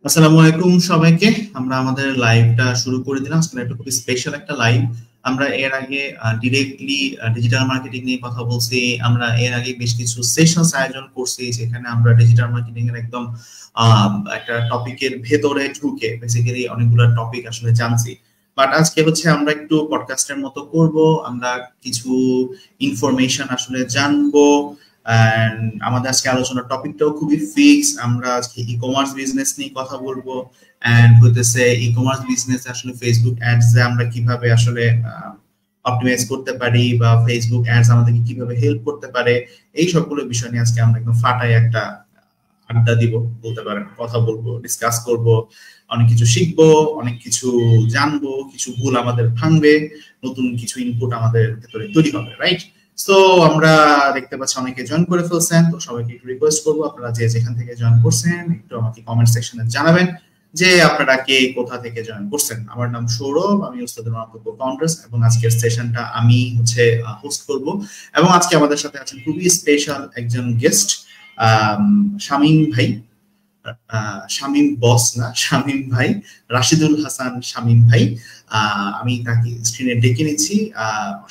আসসালামু আলাইকুম সবাইকে। আমরা আমাদের লাইভটা শুরু করে দিলাম। আজকে একটা খুবই স্পেশাল একটা লাইভ। আমরা এর আগে ডিরেক্টলি ডিজিটাল মার্কেটিং নিয়ে কথা বলছি। আমরা এর আগে বেশ কিছু সেশনস আয়োজন করছি যেখানে আমরা ডিজিটাল মার্কেটিং এর একদম একটা টপিকের ভেতরে ঢুকে বেসিক্যালি অনেকগুলো টপিক আসলে জানছি। বাট আজকে হচ্ছে আমরা একটু পডকাস্টের মতো করব। আমরা কিছু ইনফরমেশন আসলে জানবো। And আমাদের আজকে আলোচনার টপিকটাও খুবই ফিক্স। আমরা আজকে ই কমার্স বিজনেস নিয়ে কথা বলবো। এন্ড হইতেছে ই কমার্স বিজনেস আসলে ফেসবুক অ্যাডস এ আমরা কিভাবে আসলে অপটিমাইজ করতে পারি বা ফেসবুক অ্যাডস আমাদেরকে কিভাবে হেল্প করতে পারে, এই সবগুলো বিষয় নিয়ে আজকে আমরা একদম ফাটাই একটা আড্ডা দিব বলতে পারেন, কথা বলবো, ডিসকাস করব, অনেক কিছু শিখবো, অনেক কিছু জানবো, কিছু ভুল আমাদের ভাঙবে, নতুন কিছু ইনপুট আমাদের ভেতরে তৈরি হবে, রাইট? সো আমরা দেখতে পাচ্ছি অনেকে জয়েন করে ফেলছেন, তো সবাইকে একটু রিকোয়েস্ট করবো আপনারা যে যেখান থেকে জয়েন করছেন একটু আমাকে কমেন্ট সেকশনে জানাবেন যে আপনারা কে কোথা থেকে জয়েন করছেন। আমার নাম সৌরভ, আমি উস্তাদুর রহমান ফাউন্ডার্স, এবং আজকের সেশনটা আমি হচ্ছে হোস্ট করব। এবং আজকে আমাদের সাথে আছেন খুবই স্পেশাল একজন গেস্ট, শামীম ভাই। শামীম বস না, শামীম ভাই, রাশিদুল হাসান শামীম ভাই। আমি তাকে স্ক্রিনে ডেকে নিচ্ছি।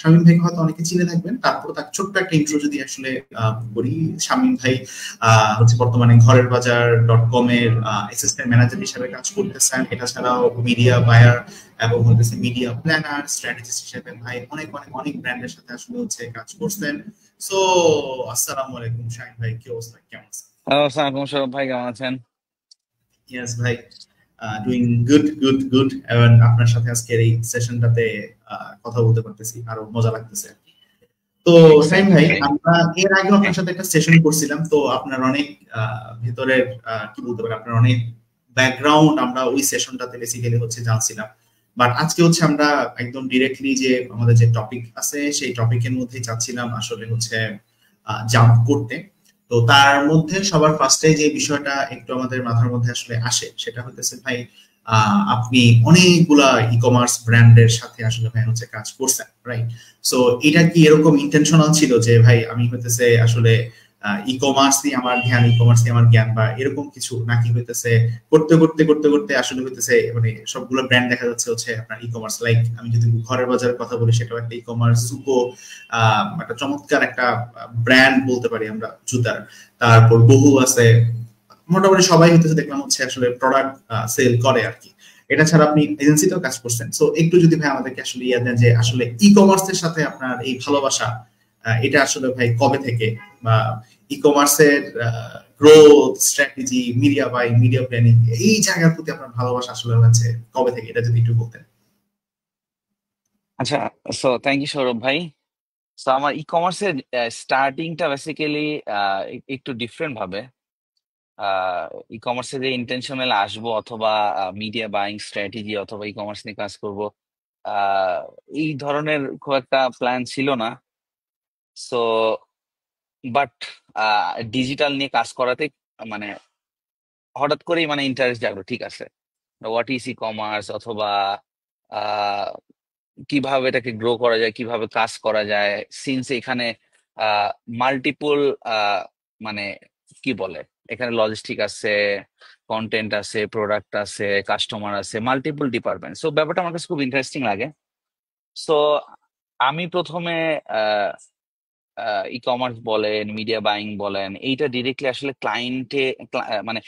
শামীম ভাইকে হয়তো অনেকে চিনে থাকবেন, তারপর তার ছোট্ট একটা ইন্ট্রো যদি আসলে করি। শামীম ভাই হচ্ছে বর্তমানে ঘরের বাজার .com এর অ্যাসিস্ট্যান্ট ম্যানেজার হিসেবে কাজ করতেছেন। এটা ছাড়াও মিডিয়া বায়ার এবং হচ্ছে মিডিয়া প্ল্যানার, স্ট্র্যাটেজিস্ট হিসেবে ভাই অনেক অনেক অনেক ব্র্যান্ডের সাথে আসলে হচ্ছে কাজ করছেন। সো আসসালামু আলাইকুম শামীম ভাই, কি অবস্থা, কেমন আছেন? হ্যালো, আসসালামু সৌরভ ভাই, কেমন আছেন? ইয়েস ভাই, ডুইং গুড গুড গুড। এবং আপনার সাথে আজকের এই সেশনটাতে কথা বলতে পারতেছি, আরো মজা লাগতেছে। তো সাইম এক্স্যাক্টলি ভাই, ভাই। আমরা এর আগে আপনার সাথে একটা সেশন করছিলাম, তো আপনার অনেক ভেতরের কি বলতে পারি, আপনার অনেক ব্যাকগ্রাউন্ড আমরা ওই সেশনটাতে বেসিক্যালি হচ্ছে জানছিলাম। বাট আজকে হচ্ছে আমরা একদম ডিরেক্টলি যে আমাদের যে টপিক আছে সেই টপিকের মধ্যেই চাচ্ছিলাম আসলে হচ্ছে জাম্প করতে। তো তার মধ্যে সবার ফার্স্টে যে বিষয়টা একটু আমাদের মাথার মধ্যে আসলে আসে সেটা হতেছে ভাই, আপনি অনেকগুলা ই কমার্স ব্র্যান্ডের সাথে আসলে ভাই হচ্ছে কাজ করছেন, রাইট? সো এটা কি এরকম ইন্টেনশনাল ছিল যে ভাই আমি হইতেছে আসলে ই কমার্সই আমার ধ্যান, ই কমার্সই আমার জ্ঞান, বা এরকম কিছু, নাকি হইতেছে করতে করতে করতে করতে আসলে হইতেছে মানে সবগুলো ব্র্যান্ড দেখা যাচ্ছে হচ্ছে আপনার ই কমার্স? লাইক আমি যদি ঘরের বাজারের কথা বলি, সেটাও একটা ই কমার্স। জুকো একটা চমৎকার একটা ব্র্যান্ড বলতে পারি আমরা জুতার। তারপর বহু আছে, মোটামুটি সবাই হইতেছে দেখলাম হচ্ছে আসলে প্রোডাক্ট সেল করে আর কি। এটা ছাড়া আপনি এজেন্সিতেও কাজ করছেন। সো একটু যদি ভাই আমাদেরকে আসলে ইয়ে দেন যে আসলে ই কমার্সের সাথে আপনার এই ভালোবাসা, এটা আসলে ভাই কবে থেকে, বা ই কমার্সের growth strategy, media buy, media planning, এই জায়গার প্রতি আপনার ভালোবাসা আসলে হচ্ছে কবে থেকে, এটা যদি একটু বলতেন। আচ্ছা, সো থ্যাংক ইউ সৌরভ ভাই। সো আমার ই কমার্সের স্টার্টিংটা বেসিক্যালি একটু ডিফারেন্ট ভাবে। ই কমার্সে যে ইন্টেনশনাল আসবো অথবা মিডিয়া বাইং স্ট্র্যাটেজি অথবা ই কমার্স নিয়ে কাজ করব, আহ, এই ধরনের খুব একটা প্ল্যান ছিল না। সো বাট ডিজিটাল নিয়ে কাজ করাতে মানে হঠাৎ করেই ইন্টারেস্ট জাগলো, ঠিক আছে, হোয়াট ইজ ই কমার্স, অথবা কিভাবে এটাকে গ্রো করা যায়, কিভাবে কাজ করা যায়, সিন্স এখানে মাল্টিপল মানে কি বলে, এখানে লজিস্টিক আছে, কন্টেন্ট আছে, প্রোডাক্ট আছে, কাস্টমার আছে, মাল্টিপল ডিপার্টমেন্ট। সো ব্যাপারটা আমার কাছে খুব ইন্টারেস্টিং লাগে। সো আমি প্রথমে ই কমার্স বলেন, মিডিয়া বাইং বলেন, এইটা ডিরেক্টলি আসলে মানে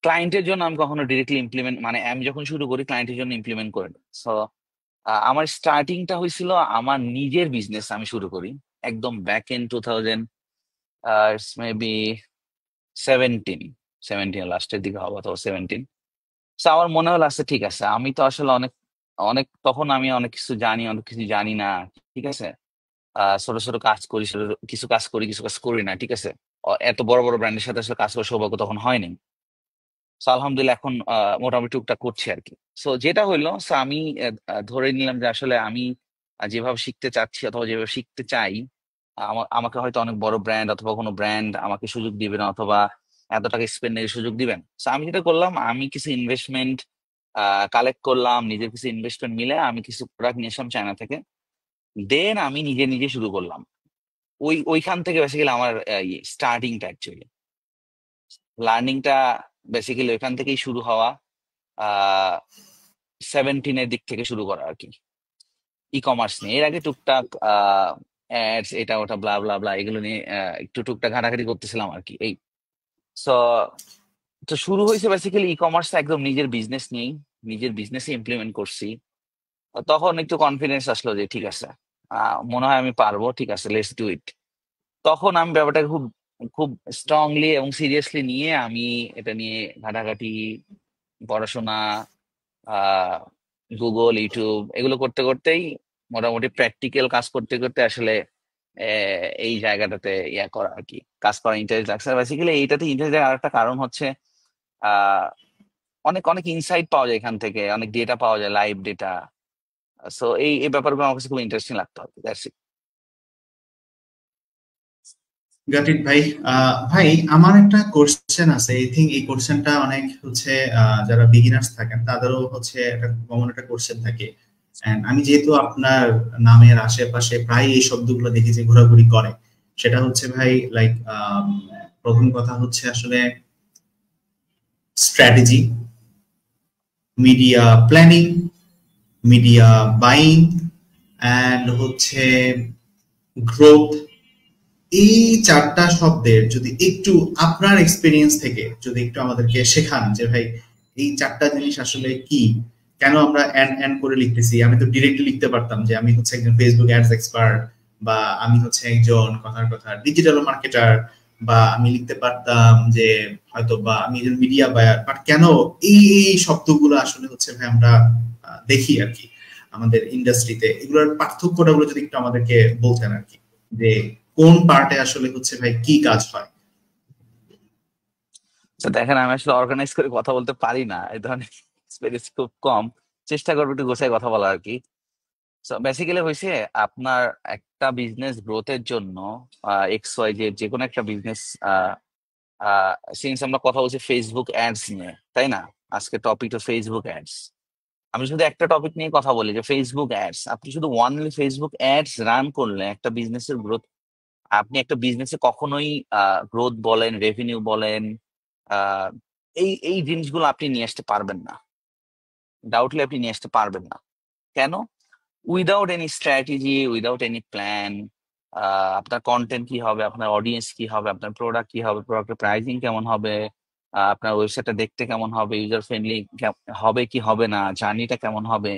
ক্লায়েন্টের জন্য আমি কখনো ডিরেক্টলি ইমপ্লিমেন্ট, আমি যখন শুরু করি ক্লায়েন্টের জন্য ইমপ্লিমেন্ট করে। সো আমার স্টার্টিংটা হয়েছিল আমার নিজের বিজনেস আমি শুরু করি একদম ব্যাক ইন 2000 মেবি 17 17 লাস্টের দিকে হবে, অথবা 17। সো আমার মনে হলো আচ্ছা ঠিক আছে, আমি তো আসলে অনেক অনেক তখন আমি অনেক কিছু জানি, অনেক কিছু জানি না, ঠিক আছে। ছোট ছোট কাজ করি, কিছু কাজ করি, কিছু কাজ করি না, ঠিক আছে। এত বড় বড় ব্র্যান্ডের সাথে আসলে কাজ করার সৌভাগ্য তখন হয়নি। সো আলহামদুলিল্লাহ এখন মোটামুটি টুকটাক করছি আর কি। সো যেটা হইলো, সো আমি ধরে নিলাম যে আসলে আমি যেভাবে শিখতে চাচ্ছি অথবা যেভাবে শিখতে চাই, আমাকে হয়তো অনেক বড় ব্র্যান্ড অথবা কোনো ব্র্যান্ড আমাকে সুযোগ দিবে না, অথবা এত টাকা স্পেন্ডের সুযোগ দিবেন। সো আমি যেটা করলাম, আমি কিছু ইনভেস্টমেন্ট কালেক্ট করলাম, নিজের কিছু ইনভেস্টমেন্ট মিলে আমি কিছু প্রোডাক্ট নিয়ে আসলাম চায়না থেকে। দেন আমি নিজে নিজে শুরু করলাম। ওইখান থেকে বেসিক্যালি আমার স্টার্টিংটা, অ্যাকচুয়ালি লার্নিংটা বেসিক্যালি ওইখান থেকেই শুরু হওয়া। আহ 17-এর দিক থেকে শুরু করা আর কি, ই কমার্স নিয়ে। এর আগে টুকটাক অ্যাডস এটা ওটা ব্লা ব্লা ব্লা এগুলো নিয়ে একটু টুকটাক ঘাটাঘাটি করতেছিলাম আর কি এই। সো তো শুরু হয়েছে বেসিক্যালি ই কমার্স একদম নিজের বিজনেস নিয়েই, নিজের বিজনেসে ইমপ্লিমেন্ট করছি। তখন একটু কনফিডেন্স আসলো যে ঠিক আছে, মনে হয় আমি পারবো, ঠিক আছে লেটস ডু ইট। তখন আমি ব্যাপারটাকে খুব খুব স্ট্রংলি এবং সিরিয়াসলি নিয়ে আমি এটা নিয়ে ঘাটাঘাটি, পড়াশোনা, আহ গুগল ইউটিউব এগুলো করতে করতেই, মোটামুটি প্র্যাকটিক্যাল কাজ করতে করতে আসলে এই জায়গাটাতে ইয়া করা আর কি, কাজ করা ইন্টারেস্ট লাগছে। বেসিক্যালি এইটাতে ইন্টারেস্ট আর একটা কারণ হচ্ছে আহ অনেক অনেক ইনসাইট পাওয়া যায় এখান থেকে, অনেক ডেটা পাওয়া যায়, লাইভ ডেটা। সো এই এই ব্যাপারগুলো আমার কাছে খুব ইন্টারেস্টিং লাগতো আর কি, দ্যাটস ইট। গট ইট ভাই। ভাই আমার একটা কোশ্চেন আছে, আই থিঙ্ক এই কোশ্চেনটা অনেক হচ্ছে যারা বিগিনার্স থাকেন তাদেরও হচ্ছে একটা কমন একটা কোশ্চেন থাকে। And আমি যেহেতু আপনার নামের আশেপাশে প্রায় এই শব্দগুলো দেখি যে ঘোরাঘুরি করে, সেটা হচ্ছে ভাই লাইক প্রথম কথা হচ্ছে আসলে strategy, media planning, media buying, and হচ্ছে গ্রোথ। এই চারটা শব্দের যদি একটু আপনার এক্সপিরিয়েন্স থেকে যদি একটু আমাদেরকে শেখান যে ভাই এই চারটা জিনিস আসলে কি, কেন আমরা অ্যান্ড অ্যান্ড করে লিখতেছি। আমি তো ডিরেক্টলি লিখতে পারতাম যে আমি হচ্ছে একজন ফেসবুক অ্যাডস এক্সপার্ট, বা আমি হচ্ছে একজন কথার কথা ডিজিটাল মার্কেটার, বা আমি লিখতে পারতাম যে হয়তো বা আমি একজন মিডিয়া বায়ার। বাট কেন এই এই শব্দগুলো আসলে হচ্ছে ভাই আমরা দেখি আর কি আমাদের ইন্ডাস্ট্রিতে, এগুলোর পার্থক্যটা গুলো যদি একটু আমাদেরকে বলতেন আর কি, যে কোন পার্টে আসলে হচ্ছে ভাই কি কাজ হয়। তো দেখেন, আমি আসলে অর্গানাইজ করে কথা বলতে পারি না, এই ধরনের এক্সপিরিয়েন্স খুব কম। চেষ্টা করবো একটু গোছায় কথা বলার আর কি। সো বেসিক্যালি হয়েছে, আপনার একটা বিজনেস গ্রোথের জন্য এক্স ওয়াই যে কোনো একটা বিজনেস, সিন্স আমরা কথা বলছি ফেসবুক অ্যাডস নিয়ে, তাই না? আজকে টপিক তো ফেসবুক অ্যাডস। আমি শুধু একটা টপিক নিয়ে কথা বলি যে ফেসবুক অ্যাডস। আপনি শুধু ওয়ানলি ফেসবুক অ্যাডস রান করলে একটা বিজনেসের গ্রোথ, আপনি একটা বিজনেসে কখনোই গ্রোথ বলেন, রেভিনিউ বলেন, আহ, এই এই জিনিসগুলো আপনি নিয়ে আসতে পারবেন না, ডাউটলি আপনি নিয়ে আসতে পারবেন না। কেন? Without any strategy, without any plan, আপনার কন্টেন্ট কি হবে, আপনার অডিয়েন্স কি হবে, আপনার প্রোডাক্ট কি হবে, প্রোডাক্টের প্রাইসিং কেমন হবে, আপনার ওয়েবসাইটটা দেখতে কেমন হবে, ইউজার ফ্রেন্ডলি হবে কি হবে না, জার্নিটা কেমন হবে,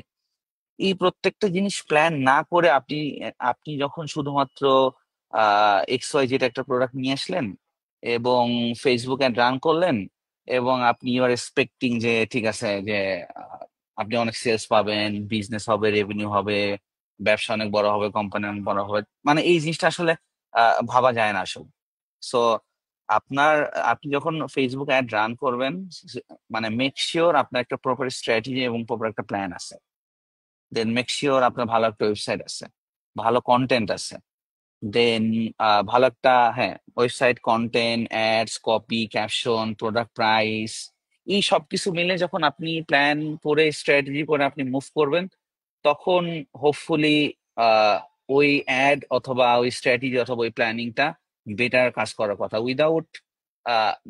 এই প্রত্যেকটা জিনিস প্ল্যান না করে আপনি আপনি যখন শুধুমাত্র এক্স ওয়াই যেটা একটা প্রোডাক্ট নিয়ে আসলেন এবং ফেসবুক অ্যাড রান করলেন, এবং আপনি ইউ আর এক্সপেক্টিং যে ঠিক আছে যে আপনি অনেক সেলস পাবেন, বিজনেস হবে, রেভিনিউ হবে, ব্যবসা অনেক বড় হবে, কোম্পানি অনেক বড় হবে, মানে এই জিনিসটা আসলে ভাবা যায় না আসলে। সো আপনার, আপনি যখন ফেসবুক অ্যাড রান করবেন, মানে মেক শিওর আপনার একটা প্রপার স্ট্র্যাটেজি এবং প্রপার একটা প্ল্যান আছে। দেন মেক শিওর আপনার ভালো একটা ওয়েবসাইট আছে, ভালো কন্টেন্ট আছে। দেন ভালো একটা, হ্যাঁ, website, content, ads, copy, caption, product price, এই সবকিছু মিলে যখন আপনি প্ল্যান করে স্ট্র্যাটেজি করে আপনি মুভ করবেন, তখন হোপফুলি ওই অ্যাড অথবা ওই স্ট্র্যাটেজি অথবা ওই প্ল্যানিংটা বেটার কাজ করার কথা। উইদাউট,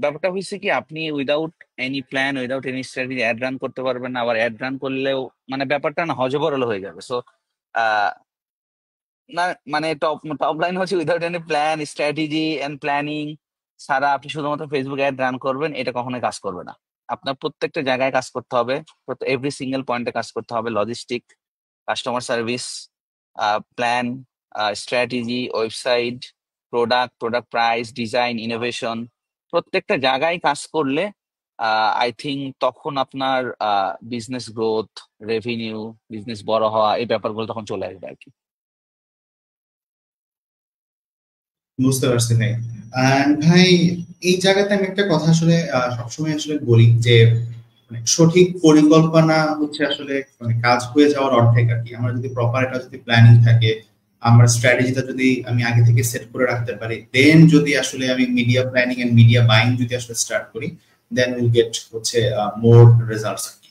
ব্যাপারটা হয়েছে কি, আপনি without any plan, without any strategy add run করতে পারবেন না। আবার অ্যাড রান করলেও মানে ব্যাপারটা না হজবরল হয়ে যাবে। সো না, মানে টপ টপ লাইন হচ্ছে without any plan, strategy and planning ছাড়া আপনি শুধুমাত্র ফেসবুক অ্যাড রান করবেন, এটা কখনোই কাজ করবে না। আপনার প্রত্যেকটা জায়গায় কাজ করতে হবে, এভরি সিঙ্গেল পয়েন্টে কাজ করতে হবে। Logistic, customer service, plan, strategy, website, product, product price, design, innovation, প্রত্যেকটা জায়গায় কাজ করলে আই থিঙ্ক তখন আপনার বিজনেস গ্রোথ, রেভিনিউ, বিজনেস বড় হওয়া, এই ব্যাপারগুলো তখন চলে আসবে আর কি। বুঝতে পারছি ভাই। ভাই এই জায়গাতে আমি একটা কথা আসলে সবসময় আসলে বলি যে মানে সঠিক পরিকল্পনা হচ্ছে আসলে মানে কাজ হয়ে যাওয়ার অর্ধেক আর কি। আমার যদি প্রপার একটা যদি প্ল্যানিং থাকে, আমার স্ট্র্যাটেজিটা যদি আমি আগে থেকে সেট করে রাখতে পারি, দেন যদি আসলে আমি media planning and media buying যদি আসলে স্টার্ট করি, দেন উইল গেট হচ্ছে মোর রেজাল্টস আর কি।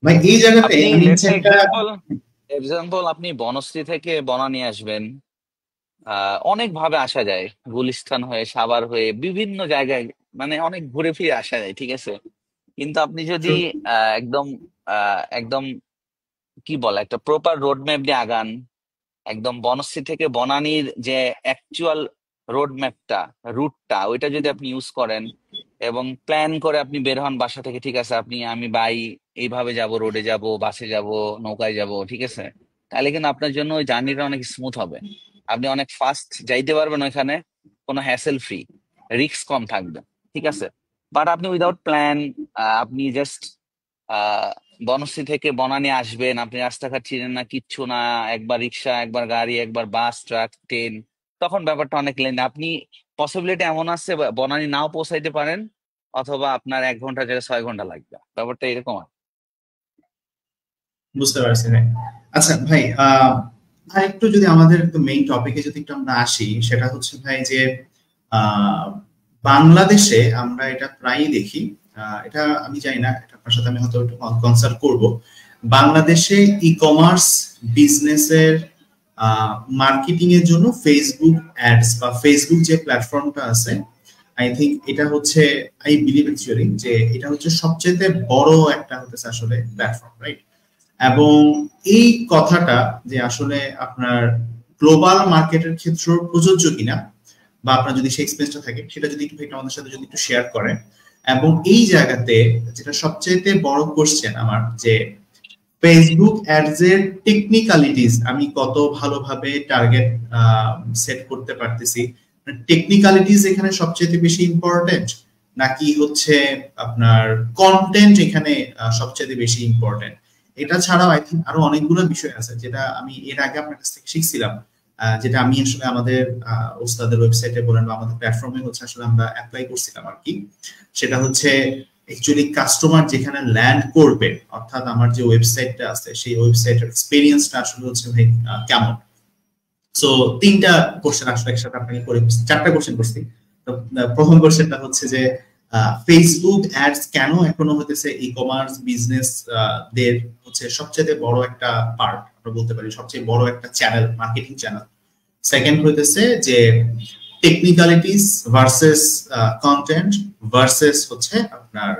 ভাই এই জায়গাতে আপনি আমি লেটস হচ্ছে একটা এক্সাম্পল, আপনি বনশ্রী থেকে বনা নিয়ে আসবেন। অনেক ভাবে আসা যায়, গুলিস্তান হয়ে, সাভার হয়ে, বিভিন্ন জায়গায়, মানে অনেক ঘুরে ফিরে আসা যায়, ঠিক আছে? কিন্তু আপনি যদি True. একদম একদম কি বলে একটা প্রপার রোড ম্যাপ দিয়ে আগান, একদম বনশ্রী থেকে বনানীর যে অ্যাকচুয়াল রোড ম্যাপটা, রুটটা, ওইটা যদি আপনি ইউজ করেন এবং প্ল্যান করে আপনি বের হন বাসা থেকে, ঠিক আছে আমি বাই এইভাবে যাব, রোডে যাব, বাসে যাব, নৌকায় যাব, ঠিক আছে, তাহলে কিন্তু আপনার জন্য ওই জার্নিটা অনেক স্মুথ হবে। আপনি অনেক ফাস্ট যাইতে পারবেন ওইখানে, কোনো হ্যাসেল ফ্রি, রিস্ক কম থাকবে, ঠিক আছে। বাট আপনি উইদাউট প্ল্যান, আপনি জাস্ট বনশ্রী থেকে বনানী আসবেন, আপনি রাস্তাঘাট চিনেন না, কিচ্ছু না, একবার রিক্সা, একবার গাড়ি, একবার বাস, ট্রাক, ট্রেন, তখন ব্যাপারটা অনেক লেন। আপনি পসিবিলিটি এমন আছে বনানী নাও পৌঁছাইতে পারেন, অথবা আপনার 1 ঘন্টা জায়গায় 6 ঘন্টা লাগবে, ব্যাপারটা এরকম আর কি। বুঝতে পারছি ভাই। আচ্ছা ভাই, আর একটু যদি আমাদের মেইন টপিকে যদি একটু আমরা আসি, সেটা হচ্ছে ভাই যে আহ, বাংলাদেশে আমরা এটা প্রায়ই দেখি, এটা আমি জানি না, এটা আপনার সাথে আমি হয়তো একটু কনসাল্ট করব। বাংলাদেশে ই কমার্স বিজনেসের মার্কেটিং এর জন্য ফেসবুক অ্যাডস বা ফেসবুক যে প্ল্যাটফর্মটা আছে, আই থিংক এটা হচ্ছে, আই বিলিভ অ্যাকচুয়ালি যে এটা হচ্ছে সবচেয়ে বড় একটা হচ্ছে আসলে প্ল্যাটফর্ম, রাইট? এবং এই কথাটা যে আসলে আপনার গ্লোবাল মার্কেটের ক্ষেত্রেও প্রযোজ্য কিনা, বা আপনার যদি সেই এক্সপেরিয়েন্সটা থাকে সেটা যদি একটু আমাদের সাথে যদি একটু শেয়ার করেন। এবং এই জায়গাতে যেটা সবচেয়ে বড় কোশ্চেন আমার, যে ফেসবুক অ্যাডস এর টেকনিক্যালিটিস আমি কত ভালোভাবে টার্গেট সেট করতে পারতেছি, টেকনিক্যালিটিস এখানে সবচেয়ে বেশি ইম্পর্টেন্ট, নাকি হচ্ছে আপনার কন্টেন্ট এখানে সবচেয়ে বেশি ইম্পর্টেন্ট? এটা ছাড়াও আই থিঙ্ক আরো অনেকগুলো বিষয় আছে যেটা আমি এর আগে আপনার কাছ থেকে শিখছিলাম, যেটা আমি আসলে আমাদের ওস্তাদের ওয়েবসাইটে বলেন বা আমাদের প্ল্যাটফর্মে হচ্ছে আসলে আমরা অ্যাপ্লাই করছিলাম আর কি। সেটা হচ্ছে অ্যাকচুয়ালি কাস্টমার যেখানে ল্যান্ড করবে, অর্থাৎ আমার যে ওয়েবসাইটটা আছে সেই ওয়েবসাইটের এক্সপেরিয়েন্সটা আসলে হচ্ছে ভাই কেমন। সো 3টা কোশ্চেন আসলে একসাথে আপনাকে করে, 4টা কোশ্চেন করছি। তো প্রথম কোশ্চেনটা হচ্ছে যে ফেসবুক অ্যাডস কেন এখনো হতেছে ই কমার্স বিজনেস দের হচ্ছে সবচেয়ে বড় একটা পার্ট, আমরা বলতে পারি সবচেয়ে বড় একটা চ্যানেল, মার্কেটিং চ্যানেল। সেকেন্ড হইতেছে যে টেকনিক্যালিটিস ভার্সেস কন্টেন্ট ভার্সেস হচ্ছে আপনার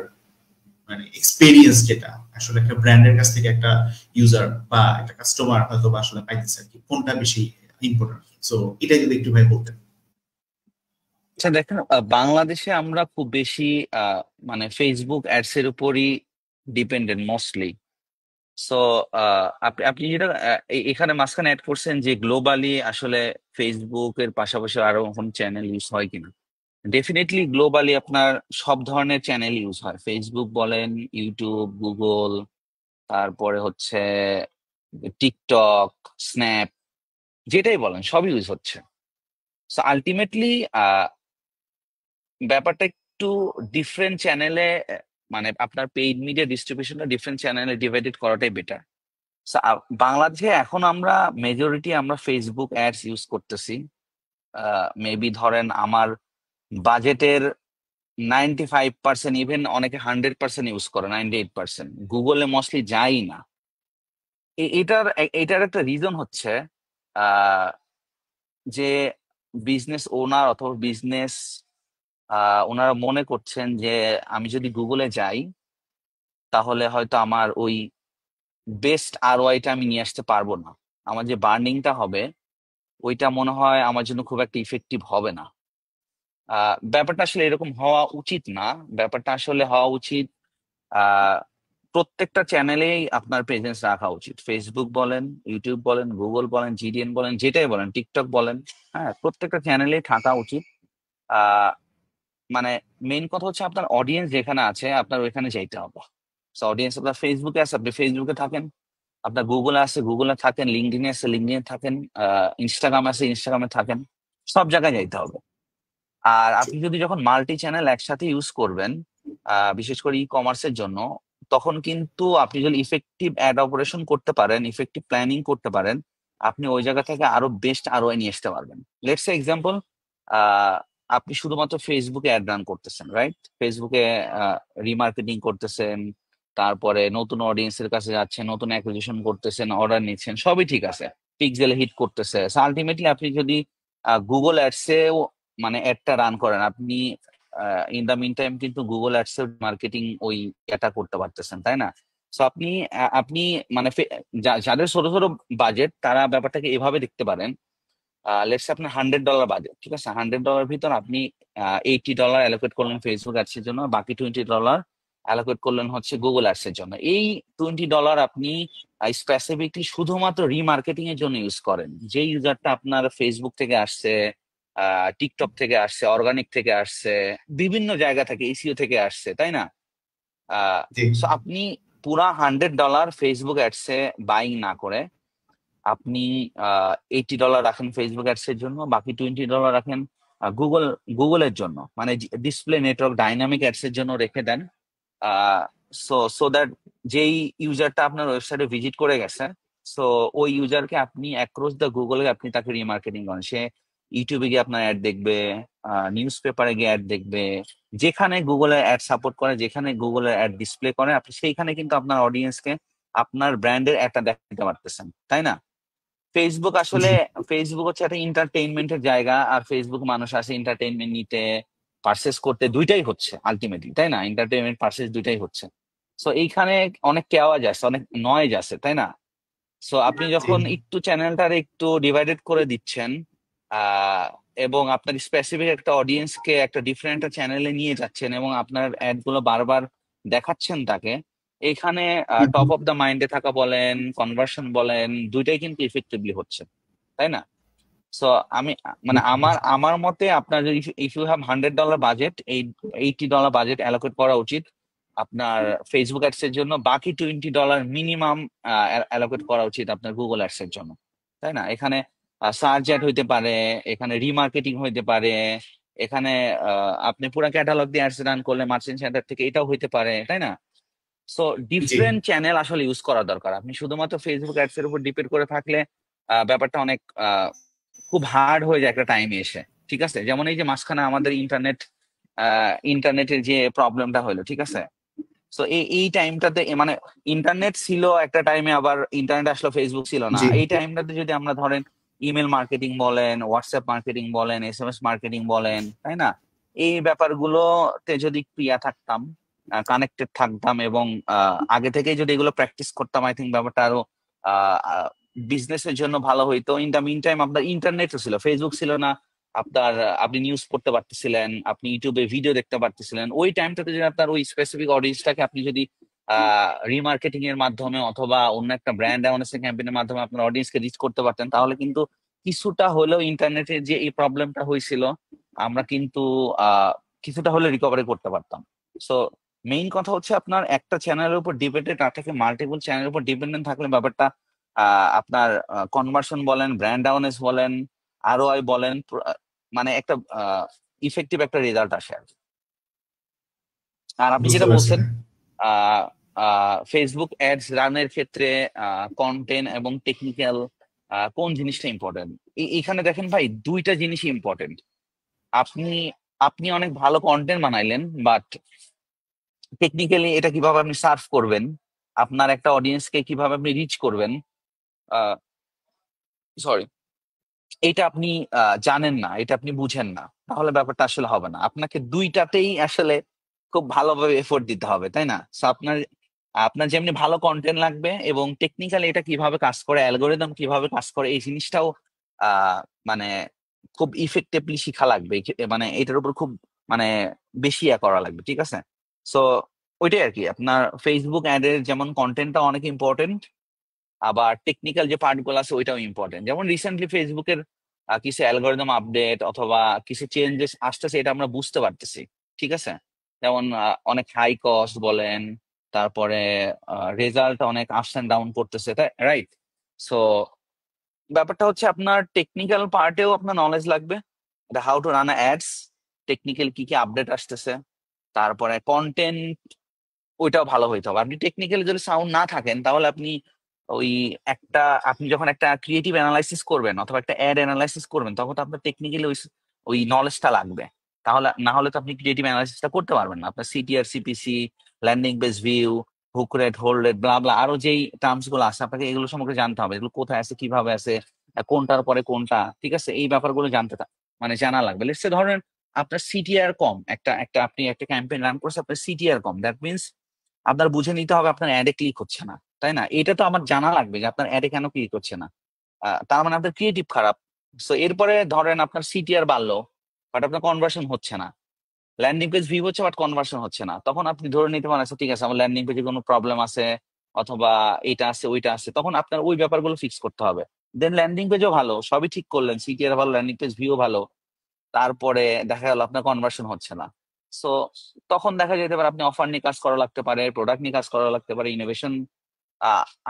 মানে এক্সপেরিয়েন্স, যেটা আসলে একটা ব্র্যান্ডের কাছ থেকে একটা ইউজার বা একটা কাস্টমার হয়তো বা আসলে পাইতেছে আর কি, কোনটা বেশি ইম্পর্টেন্ট। সো এটা যদি একটু ভাই বলতেন। আচ্ছা দেখেন, বাংলাদেশে আমরা খুব বেশি আহ, মানে ফেসবুক অ্যাডস এর উপরই ডিপেন্ডেন্ট মোস্টলি। সো আপনি আপনি যেটা এখানে মাঝখানে অ্যাড করছেন যে গ্লোবালি আসলে ফেসবুকের পাশাপাশি আরো কোন চ্যানেল ইউজ হয় কিনা, ডেফিনেটলি গ্লোবালি আপনার সব ধরনের চ্যানেল ইউজ হয়, ফেসবুক বলেন, ইউটিউব, গুগল, তারপরে হচ্ছে টিকটক, স্ন্যাপ, যেটাই বলেন সব ইউজ হচ্ছে। সো আলটিমেটলি ব্যাপারটা একটু ডিফারেন্ট চ্যানেলে, মানে আপনার পেইড মিডিয়া ডিস্ট্রিবিউশনটা ডিফারেন্ট চ্যানেলে ডিভাইডেড করাটাই বেটার। বাংলাদেশে এখন আমরা মেজরিটি আমরা ফেসবুক অ্যাডস ইউজ করতেছি। মেবি ধরেন আমার বাজেটের 95%, ইভেন অনেকে 100% ইউজ করে, 98% গুগলে মোস্টলি যাই না। এটার একটা রিজন হচ্ছে আহ, যে বিজনেস ওনার অথবা বিজনেস ওনারা মনে করছেন যে আমি যদি গুগলে যাই তাহলে হয়তো আমার ওই বেস্ট আরওআইটা আমি নিয়ে আসতে পারবো না, আমার যে বার্নিংটা হবে ওইটা মনে হয় আমার জন্য খুব একটা ইফেক্টিভ হবে না। ব্যাপারটা আসলে এরকম হওয়া উচিত না। ব্যাপারটা আসলে হওয়া উচিত আহ প্রত্যেকটা চ্যানেলেই আপনার প্রেজেন্স রাখা উচিত, ফেসবুক বলেন, ইউটিউব বলেন, গুগল বলেন, জিডিএন বলেন, যেটাই বলেন, টিকটক বলেন, হ্যাঁ প্রত্যেকটা চ্যানেলেই থাকা উচিত। আহ মানে মেইন কথা হচ্ছে আপনার অডিয়েন্স যেখানে আছে আপনার ওইখানে যাইতে হবে। অডিয়েন্স আপনার ফেসবুকে আছে, আপনি ফেসবুকে থাকেন, আপনার গুগলে আছে, গুগলে থাকেন, লিঙ্কডিনে আছে, লিঙ্কডিনে থাকেন, ইনস্টাগ্রাম আছে, ইনস্টাগ্রামে থাকেন, সব জায়গায় যাইতে হবে। আর আপনি যদি যখন মাল্টি চ্যানেল একসাথে ইউজ করবেন, বিশেষ করে ই কমার্সের জন্য, তখন কিন্তু আপনি যদি ইফেক্টিভ অ্যাড অপারেশন করতে পারেন, ইফেক্টিভ প্ল্যানিং করতে পারেন, আপনি ওই জায়গা থেকে আরো বেস্ট আরওআই নিয়ে আসতে পারবেন। লেটস সে এক্সাম্পল, আপনি শুধুমাত্র ফেসবুকে অ্যাড রান করতেছেন, রাইট? ফেসবুকে রিমার্কেটিং করতেছেন, তারপরে নতুন অডিয়েন্সের কাছে যাচ্ছেন, নতুন অ্যাকুইজিশন করতেছেন, অর্ডার নিচ্ছেন, সবই ঠিক আছে, পিক্সেল হিট করতেছে। আলটিমেটলি আপনি যদি গুগল অ্যাডসেও মানে অ্যাডটা রান করেন, আপনি ইন দ্য মিন টাইম কিন্তু গুগল অ্যাডসের মার্কেটিং ওই এটা করতে পারতেছেন, তাই না? সো আপনি মানে যাদের ছোট ছোট বাজেট তারা ব্যাপারটাকে এভাবে দেখতে পারেন। লেটস আপনার $100 বাজেট, ঠিক আছে? $100 ভিতর আপনি $80 অ্যালোকেট করলেন ফেসবুক অ্যাডস এর জন্য, বাকি $20 অ্যালোকেট করলেন হচ্ছে গুগল অ্যাডস এর জন্য। এই $20 আপনি স্পেসিফিকলি শুধুমাত্র রিমার্কেটিং এর জন্য ইউজ করেন। যে ইউজারটা আপনার ফেসবুক থেকে আসছে, টিকটক থেকে আসছে, অর্গানিক থেকে আসছে, বিভিন্ন জায়গা থেকে, এসিও থেকে আসছে, তাই না? জি সো আপনি পুরা $100 ফেসবুক অ্যাডসে বাইং না করে আপনি $80 রাখেন ফেসবুক অ্যাডস এর জন্য, বাকি $20 রাখেন গুগলের জন্য, মানে ডিসপ্লে নেটওয়ার্ক ডাইনামিক অ্যাডস এর জন্য রেখে দেন। সো দ্যাট যেই ইউজারটা আপনার ওয়েবসাইটে ভিজিট করে গেছে, সো ওই ইউজারকে আপনি অ্যাক্রস দ্য গুগলে আপনি তাকে রিমার্কেটিং করেন। সে ইউটিউবে গিয়ে আপনার অ্যাড দেখবে, নিউজ পেপারে গিয়ে অ্যাড দেখবে, যেখানে গুগলের অ্যাড সাপোর্ট করে, যেখানে গুগলের অ্যাড ডিসপ্লে করে, আপনি সেইখানে কিন্তু আপনার অডিয়েন্সকে আপনার ব্র্যান্ডের অ্যাডটা দেখাতে পারতেছেন, তাই না? ফেসবুক আসলে জি ফেসবুক হচ্ছে একটা এন্টারটেইনমেন্টের জায়গা, আর ফেসবুক মানুষ আসে এন্টারটেইনমেন্ট নিতে, পারচেস করতে, দুইটাই হচ্ছে আলটিমেটলি, তাই না? এন্টারটেইনমেন্ট পারচেস দুইটাই হচ্ছে। সো এইখানে অনেক কেওয়াজ আছে, অনেক নয়েজ আছে, তাই না? সো আপনি জি যখন একটু চ্যানেলটার একটু ডিভাইডেড করে দিচ্ছেন, আহ এবং আপনার স্পেসিফিক একটা অডিয়েন্সকে একটা ডিফারেন্ট চ্যানেলে নিয়ে যাচ্ছেন এবং আপনার অ্যাড গুলো বারবার দেখাচ্ছেন তাকে, এখানে হুম, টপ হুম, অফ দ্য মাইন্ডে থাকা বলেন, কনভার্সন বলেন, দুইটাই কিন্তু ইফেক্টিভলি হচ্ছে, তাই না? সো আমি মানে বুঝতে আমার পারছি। আমার মতে আপনার যদি ইফ ইউ হ্যাভ $100 বাজেট, এই $80 বাজেট অ্যালোকেট করা উচিত আপনার ফেসবুক অ্যাডস এর জন্য, বাকি $20 মিনিমাম অ্যালোকেট করা উচিত আপনার গুগল অ্যাডস এর জন্য, তাই না? এখানে সার্চ অ্যাড হইতে পারে, এখানে রিমার্কেটিং হইতে পারে, এখানে আপনি পুরো ক্যাটালগ দিয়ে অ্যাডস রান করলে মার্চেন্ট সেন্টার থেকে এটাও হইতে পারে, তাই না? সো জি ডিফারেন্ট চ্যানেল আসলে ইউজ করা দরকার। আপনি শুধুমাত্র ফেসবুক অ্যাডস এর উপর ডিপেন্ড করে থাকলে ব্যাপারটা অনেক খুব হার্ড হয়ে যায় একটা টাইমে এসে, ঠিক আছে? যেমন এই যে মাঝখানে আমাদের ইন্টারনেটের যে প্রবলেমটা হলো, ঠিক আছে? সো এই টাইমটাতে মানে ইন্টারনেট ছিল একটা টাইমে, আবার ইন্টারনেট আসলো, ফেসবুক ছিল না। জি এই টাইমটাতে যদি আমরা ধরেন ইমেল মার্কেটিং বলেন, হোয়াটসঅ্যাপ মার্কেটিং বলেন, SMS মার্কেটিং বলেন, তাই না? এই ব্যাপারগুলোতে যদি ক্রিয়া থাকতাম, কানেক্টেড থাকতাম এবং আগে থেকেই যদি এগুলো প্র্যাকটিস করতাম, আই থিঙ্ক ব্যাপারটা আরো বিজনেসের জন্য ভালো হইতো। ইন দ্য মিন টাইম আপনার ইন্টারনেটও ছিল, ফেসবুক ছিল না, আপনার আপনি নিউজ পড়তে পারতেছিলেন, আপনি ইউটিউবে ভিডিও দেখতে পারতেছিলেন। ওই টাইমটাতে যদি আপনার ওই স্পেসিফিক অডিয়েন্সটাকে আপনি যদি রিমার্কেটিং এর মাধ্যমে অথবা অন্য একটা ব্র্যান্ড অ্যাওয়ারনেস ক্যাম্পেইনের মাধ্যমে আপনার অডিয়েন্সকে রিচ করতে পারতেন, তাহলে কিন্তু কিছুটা হলেও ইন্টারনেটের যে এই প্রবলেমটা হয়েছিল আমরা কিন্তু কিছুটা হলে রিকভারি করতে পারতাম। সো মেইন কথা হচ্ছে আপনার একটা চ্যানেলের উপর ডিপেন্ডেন্ট না থেকে মাল্টিপল চ্যানেলের উপর ডিপেন্ডেন্ট থাকলে ব্যাপারটা আপনার কনভার্সন বলেন, ব্র্যান্ড অ্যাওয়ারনেস বলেন, ROI বলেন, মানে একটা ইফেক্টিভ একটা রেজাল্ট আসে আর কি। আর আপনি বুঝতে যেটা পারছি বলছেন ভাই। ফেসবুক অ্যাডস রানের ক্ষেত্রে কন্টেন্ট এবং টেকনিক্যাল কোন জিনিসটা ইম্পর্টেন্ট? এখানে দেখেন ভাই, দুইটা জিনিসই ইম্পর্টেন্ট। আপনি আপনি অনেক ভালো কন্টেন্ট বানাইলেন, বাট টেকনিক্যালি এটা কিভাবে আপনি সার্ভ করবেন, আপনার একটা অডিয়েন্সকে কিভাবে আপনি রিচ করবেন, সরি, এটা আপনি জানেন না, এটা আপনি বুঝেন না, তাহলে ব্যাপারটা আসলে হবে না। আপনাকে দুইটাতেই আসলে খুব ভালোভাবে এফোর্ট দিতে হবে, তাই না? সো আপনার আপনার যেমনি ভালো কন্টেন্ট লাগবে এবং টেকনিক্যালি এটা কিভাবে কাজ করে, অ্যালগোরিদম কিভাবে কাজ করে, এই জিনিসটাও আহ মানে খুব ইফেক্টিভলি শিখা লাগবে। মানে এটার উপর খুব মানে বেশি করা লাগবে, ঠিক আছে? সো ওইটাই আর কি। আপনার ফেসবুক অ্যাডের যেমন কন্টেন্টটা অনেক ইম্পর্টেন্ট, আবার টেকনিক্যাল যে পার্ট গুলো আছে ওইটাও ইম্পর্টেন্ট। যেমন রিসেন্টলি ফেসবুকের কিছু অ্যালগোরিদম আপডেট অথবা কিছু চেঞ্জেস আসতেছে, এটা আমরা বুঝতে পারতেছি, ঠিক আছে? যেমন অনেক হাই কস্ট বলেন, তারপরে রেজাল্ট অনেক আপস এন্ড ডাউন করতেছে, তাই রাইট? সো ব্যাপারটা হচ্ছে আপনার টেকনিক্যাল পার্টেও আপনার নলেজ লাগবে, এটা how to run ads, technical কি কি আপডেট আসতেছে, তারপরে কন্টেন্ট ওইটাও ভালো হইতে হবে। আপনি টেকনিক্যালি যদি সাউন্ড না থাকেন, তাহলে আপনি ওই একটা আপনি যখন একটা ক্রিয়েটিভ অ্যানালাইসিস করবেন অথবা একটা অ্যাড অ্যানালাইসিস করবেন, তখন তো আপনার টেকনিক্যালি ওই ওই নলেজটা লাগবে। তাহলে না হলে তো আপনি ক্রিয়েটিভ অ্যানালাইসিসটা করতে পারবেন না। আপনার CTR, CPC, landing base view, hook rate, hold rate, blah blah, আরো যেই টার্মস গুলো আছে আপনাকে এগুলো সম্পর্কে জানতে হবে, এগুলো কোথায় আছে, কিভাবে আছে, কোনটার পরে কোনটা, ঠিক আছে? এই ব্যাপারগুলো মানে জানা লাগবে। লেটস সে ধরেন আপনার সিটিআর কম, একটা একটা আপনি একটা ক্যাম্পেইন রান করছে, আপনার সিটিআর কম, দ্যাট মিনস আপনার বুঝে নিতে হবে আপনার অ্যাডে ক্লিক হচ্ছে না, তাই না? এটা তো আমার জানা লাগবে যে আপনার অ্যাডে কেন ক্লিক হচ্ছে না। তার মানে আপনার ক্রিয়েটিভ খারাপ। সো এরপরে ধরেন আপনার সিটিআর বাড়লো, বাট আপনার কনভার্সন হচ্ছে না, ল্যান্ডিং পেজ ভিউ হচ্ছে বাট কনভার্সন হচ্ছে না, তখন আপনি ধরে নিতে পারেন আচ্ছা ঠিক আছে আমার ল্যান্ডিং পেজে কোনো প্রবলেম আছে, অথবা এটা আছে ওইটা আছে, তখন আপনার ওই ব্যাপারগুলো ফিক্স করতে হবে। দেন ল্যান্ডিং পেজও ভালো, সবই ঠিক করলেন, সিটিআর ভালো, ল্যান্ডিং পেজ ভিউ ভালো, তারপরে দেখা গেল আপনার কনভার্সন হচ্ছে না। সো তখন দেখা যেতে পারে আপনি অফার নিয়ে কাজ করা লাগতে পারে, প্রোডাক্ট নিয়ে কাজ করা লাগতে পারে, ইনোভেশন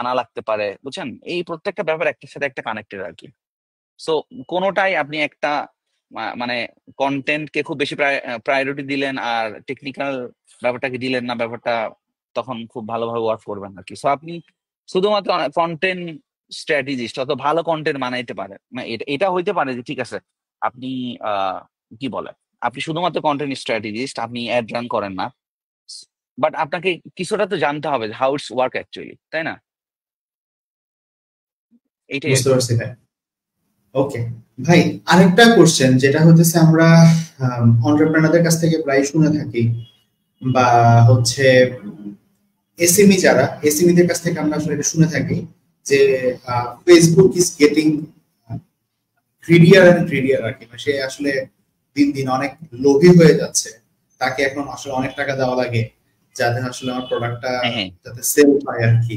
আনা লাগতে পারে, বুঝছেন? এই প্রত্যেকটা ব্যাপার একটার সাথে একটা কানেক্টেড আর কি। সো কোনোটাই আপনি একটা মানে কন্টেন্টকে খুব বেশি প্রায়োরিটি দিলেন আর টেকনিক্যাল ব্যাপারটাকে দিলেন না, ব্যাপারটা তখন খুব ভালোভাবে ওয়ার্ক করবেন আর কি। সো আপনি শুধুমাত্র কন্টেন্ট স্ট্র্যাটেজিস্ট অত ভালো কন্টেন্ট বানাইতে পারেন না, এটা এটা হইতে পারে যে ঠিক আছে আপনি কি বলে আপনি শুধুমাত্র কন্টেন্ট স্ট্র্যাটেজিস্ট, আপনি অ্যাড রান করেন না, বাট আপনাকে কিছুটা তো জানতে হবে হাউ ইটস ওয়ার্ক অ্যাকচুয়ালি, তাই না? এইটাই আর বুঝতে কি। পারছি ভাই। ওকে ভাই, আরেকটা কোশ্চেন যেটা হতেছে আমরা এন্টারপ্রেনারদের কাছ থেকে প্রায় শুনে থাকি, বা হচ্ছে এসএমই যারা এসএমই দের কাছ থেকে আমরা আসলে এটা শুনে থাকি যে ফেসবুক ইজ গেটিং গ্রিডিয়ার এন্ড গ্রিডিয়ার আর কি, মানে সে আসলে দিন দিন অনেক লোভী হয়ে যাচ্ছে, তাকে এখন আসলে অনেক টাকা দেওয়া লাগে যাতে আসলে আমার প্রোডাক্টটা হ্যাঁ, হ্যাঁ। যাতে সেল হয় আর কি।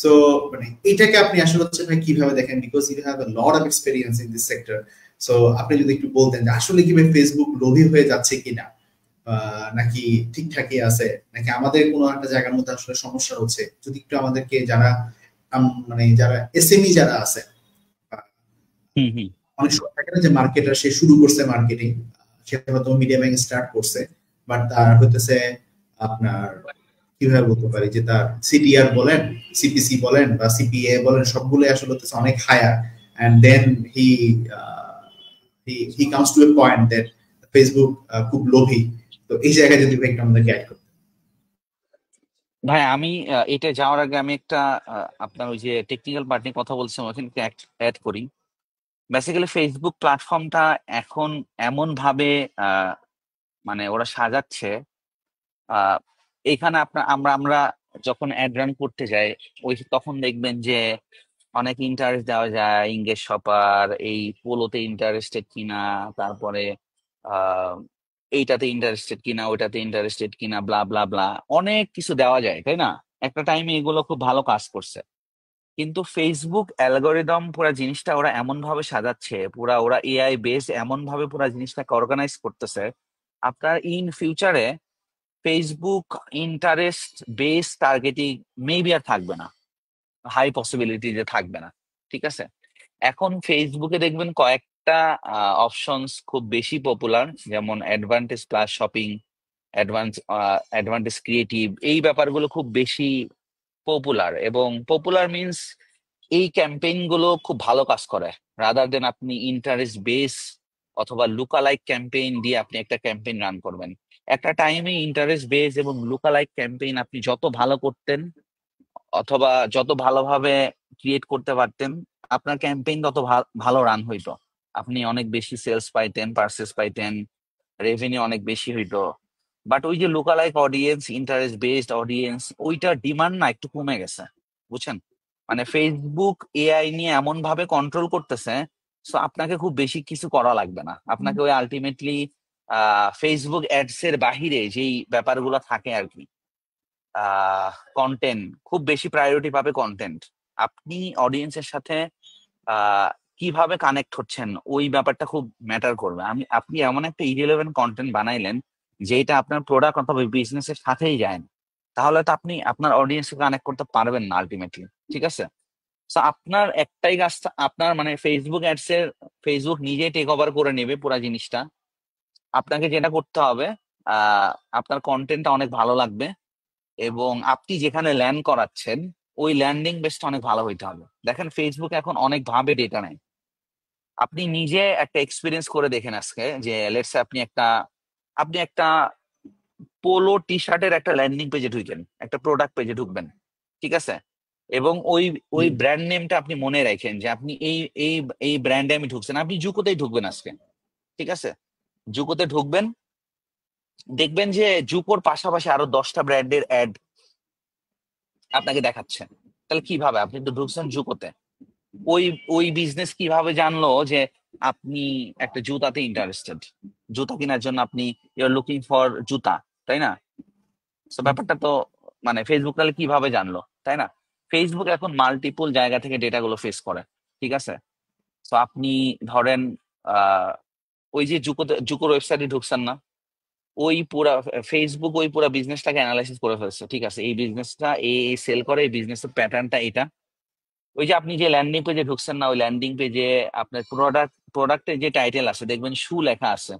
সো মানে এটাকে আপনি আসলে হচ্ছে ভাই কিভাবে দেখেন, because you have a lot of experience in this sector. So আপনি যদি একটু বলতেন যে আসলে কি ভাই ফেসবুক লোভী হয়ে যাচ্ছে কিনা, নাকি ঠিকঠাকই আছে, নাকি আমাদের কোনো একটা জায়গার মধ্যে আসলে সমস্যা হচ্ছে, যদি একটু আমাদেরকে যারা মানে যারা এসএমই যারা আছে, হুম, হুম। অনেক সময় থাকে না যে মার্কেটার সে শুরু করছে মার্কেটিং, সে হয়তো মিডিয়া ব্যাংক স্টার্ট করছে, বাট তার হইতেছে আপনার কিভাবে বলতে পারি যে তার সিটিআর বলেন, সিপিসি বলেন বা সিপিএ বলেন, সবগুলো আসলে হচ্ছে অনেক higher, and then he he comes to a point that Facebook খুব লোভী। তো এই জায়গায় যদি একটু আমাদের গাইড করতে। ভাই আমি এটা যাওয়ার আগে আমি একটা আপনার ওই যে টেকনিক্যাল পার্ট নিয়ে কথা বলছিলাম ওখানে অ্যাড করি। বেসিক্যালি ফেসবুক প্ল্যাটফর্মটা এখন এমন ভাবে মানে ওরা সাজাচ্ছে, আহ এখানে আপনার আমরা আমরা যখন অ্যাড রান করতে যাই ওই তখন দেখবেন যে অনেক ইন্টারেস্ট দেওয়া যায়, ইংগেজ শপার, এই পোলোতে ইন্টারেস্টেড কিনা, তারপরে আহ এইটাতে ইন্টারেস্টেড কিনা, ওইটাতে ইন্টারেস্টেড কিনা, ব্লা ব্লা ব্লা, অনেক কিছু দেওয়া যায়, তাই না? একটা টাইমে এগুলো খুব ভালো কাজ করছে, কিন্তু ফেসবুক অ্যালগোরিদম পুরা জিনিসটা ওরা এমন ভাবে সাজাচ্ছে, পুরা ওরা এআই বেস এমন ভাবে পুরা জিনিসটাকে অর্গানাইজ করতেছে, আপনার ইন ফিউচারে Facebook interest base targeting maybe আর থাকবে না, হাই পসিবিলিটি যে থাকবে না, ঠিক আছে? এখন ফেসবুকে দেখবেন কয়েকটা অপশনস খুব বেশি পপুলার, যেমন advantage plus shopping, advance advantage creative, এই ব্যাপারগুলো খুব বেশি পপুলার, এবং পপুলার মিনস এই ক্যাম্পেইন গুলো খুব ভালো কাজ করে, রাদার দেন আপনি ইন্টারেস্ট বেস অথবা লুকালাইক ক্যাম্পেইন দিয়ে আপনি একটা ক্যাম্পেইন রান করবেন। একটা টাইমে ইন্টারেস্ট বেস এবং লুকালাইক ক্যাম্পেইন আপনি যত ভালো করতেন অথবা যত ভালোভাবে ক্রিয়েট করতে পারতেন, আপনার ক্যাম্পেইন তত ভালো রান হইতো, আপনি অনেক বেশি সেলস পাইতেন, পার্সেস পাইতেন, রেভিনিউ অনেক বেশি হইতো। বাট ওই যে লোকালাইক অডিয়েন্স, ইন্টারেস্ট বেসড অডিয়েন্স, ওইটার ডিমান্ড না একটু কমে গেছে, বুঝছেন? মানে ফেসবুক এআই নিয়ে এমন ভাবে কন্ট্রোল করতেছে, সো আপনাকে খুব বেশি কিছু করা লাগবে না, আপনাকে ওই আলটিমেটলি ফেসবুক অ্যাডস এর বাহিরে যেই ব্যাপারগুলো থাকে আর কি, কন্টেন্ট খুব বেশি প্রায়োরিটি পাবে কন্টেন্ট, আপনি অডিয়েন্সের সাথে আহ কিভাবে কানেক্ট হচ্ছেন ওই ব্যাপারটা খুব ম্যাটার করবে। আপনি এমন একটা ইরেলেভেন্ট কন্টেন্ট বানাইলেন যেটা আপনার প্রোডাক্ট অথবা বিজনেসের সাথেই যায় না, তাহলে তো আপনি আপনার অডিয়েন্সকে কানেক্ট করতে পারবেন না আলটিমেটলি, ঠিক আছে? তো আপনার একটাই কাজ, আপনার মানে ফেসবুক অ্যাডস এর ফেসবুক নিজেই টেক ওভার করে নেবে পুরো জিনিসটা, আপনাকে যেটা করতে হবে আহ আপনার কন্টেন্টটা অনেক ভালো লাগবে, এবং আপনি যেখানে ল্যান্ড করাচ্ছেন ওই ল্যান্ডিং বেসটা অনেক ভালো হইতে হবে। দেখেন ফেসবুক এখন অনেক ভাবে ডেটা নেয়, আপনি নিজে একটা এক্সপিরিয়েন্স করে দেখেন আজকে যে লেটস আপনি একটা পোলো টি শার্টের একটা ল্যান্ডিং পেজে ঢুকেন, একটা প্রোডাক্ট পেজে ঢুকবেন, ঠিক আছে? এবং ওই ওই ব্র্যান্ড নেমটা আপনি মনে রাখেন যে আপনি এই এই এই ব্র্যান্ডে আমি ঢুকছেন, আপনি জুকোতেই ঢুকবেন আজকে, ঠিক আছে? জুকোতে ঢুকবেন, দেখবেন যে জুকোর পাশাপাশি আরো 10টা ব্র্যান্ডের অ্যাড আপনাকে দেখাচ্ছে। তাহলে কিভাবে? আপনি তো ঢুকছেন জুকোতে, ওই ওই বিজনেস কিভাবে জানলো যে আপনি একটা জুতাতে ইন্টারেস্টেড, জুতা কেনার জন্য আপনি ইউর লুকিং ফর জুতা, তাই না? তো ব্যাপারটা তো মানে ফেসবুক তাহলে কিভাবে জানলো, তাই না? ফেসবুক এখন মাল্টিপল জায়গা থেকে ডেটা গুলো ফেস করে, ঠিক আছে? তো আপনি ধরেন ওই যে জুকোর ওয়েবসাইটে ঢুকছেন না, ওই পুরা ফেসবুক ওই পুরা বিজনেসটাকে অ্যানালাইসিস করে ফেলছে, ঠিক আছে? এই বিজনেসটা এই সেল করে, এই বিজনেসের প্যাটার্নটা এটা। ওই যে আপনি যে ল্যান্ডিং পেজে ঢুকছেন না, ওই ল্যান্ডিং পেজে আপনার প্রোডাক্টের যে টাইটেল আছে দেখবেন শু লেখা আছে,